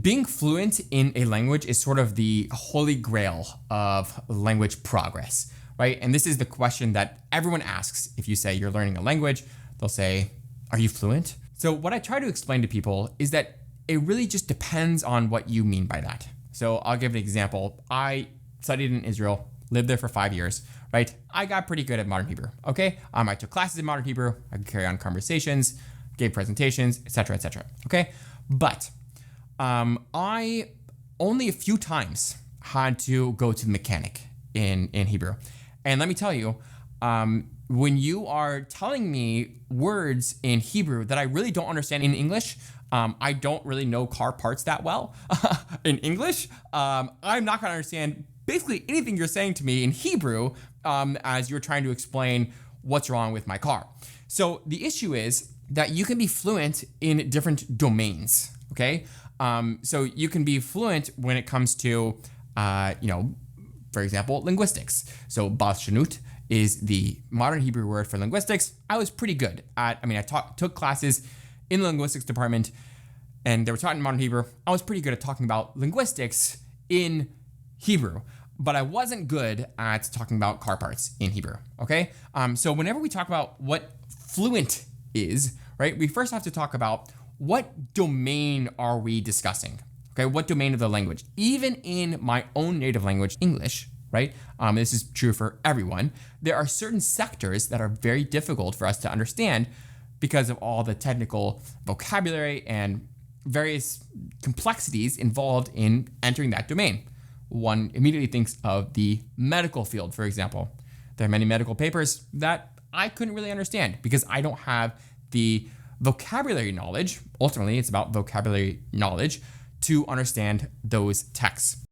Being fluent in a language is sort of the holy grail of language progress, right? And this is the question that everyone asks. If you say you're learning a language, they'll say, are you fluent? So what I try to explain to people is that it really just depends on what you mean by that. So I'll give an example. I studied in Israel, lived there for 5 years, right? I got pretty good at modern Hebrew, okay? I took classes in modern Hebrew. I could carry on conversations, gave presentations, etc., okay? But I only a few times had to go to the mechanic in Hebrew. And let me tell you, when you are telling me words in Hebrew that I really don't understand in English, I don't really know car parts that well in English. I'm not gonna understand basically anything you're saying to me in Hebrew as you're trying to explain what's wrong with my car. So the issue is that you can be fluent in different domains, okay? So you can be fluent when it comes to, for example, linguistics. So balshanut is the modern Hebrew word for linguistics. I was pretty good at, I took classes in the linguistics department and they were taught in modern Hebrew. I was pretty good at talking about linguistics in Hebrew, but I wasn't good at talking about car parts in Hebrew, okay? So whenever we talk about what fluent is, right, we first have to talk about what domain are we discussing, okay? What domain of the language? Even in my own native language, English, right? This is true for everyone. There are certain sectors that are very difficult for us to understand because of all the technical vocabulary and various complexities involved in entering that domain. One immediately thinks of the medical field, for example. There are many medical papers that I couldn't really understand because I don't have the vocabulary knowledge. Ultimately, it's about vocabulary knowledge to understand those texts.